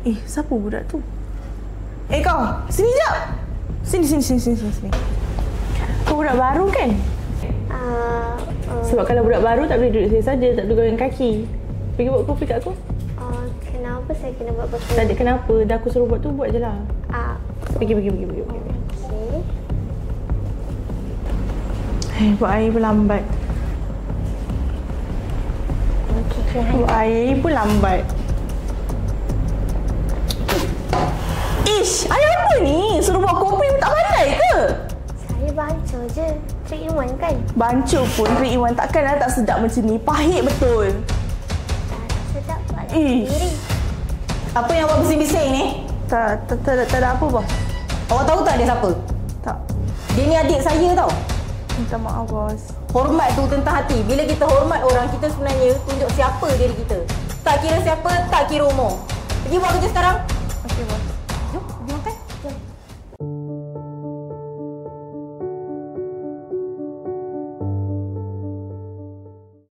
Siapa budak tu? Kau, sini jap. Sini. Kau budak baru kan? Sebab kalau budak baru tak boleh duduk sini saja, tak boleh goyang kaki. Pergi buat kopi kat aku. Kenapa saya kena buat kopi? Tak ada kenapa, dah aku suruh buat tu, buat je lah. Pergi. Okey. Buat air pun lambat. Buat air pun lambat. Air apa ni? Suruh buat kopi pun tak pandai ke? Saya bancuh je. 3-in-1 kan? Bancuh pun 3-in-1 takkan dah tak sedap macam ni. Pahit betul. Sedap buat sendiri. Apa yang awak bising-bising ni? Tak ada apa, bos. Awak tahu tak dia siapa? Tak. Dia ni adik saya tau. Minta maaf, bos. Hormat tu tentang hati. Bila kita hormat orang, kita sebenarnya tunjuk siapa diri kita. Tak kira siapa, tak kira umur. Pergi buat kerja sekarang. Okey, bos.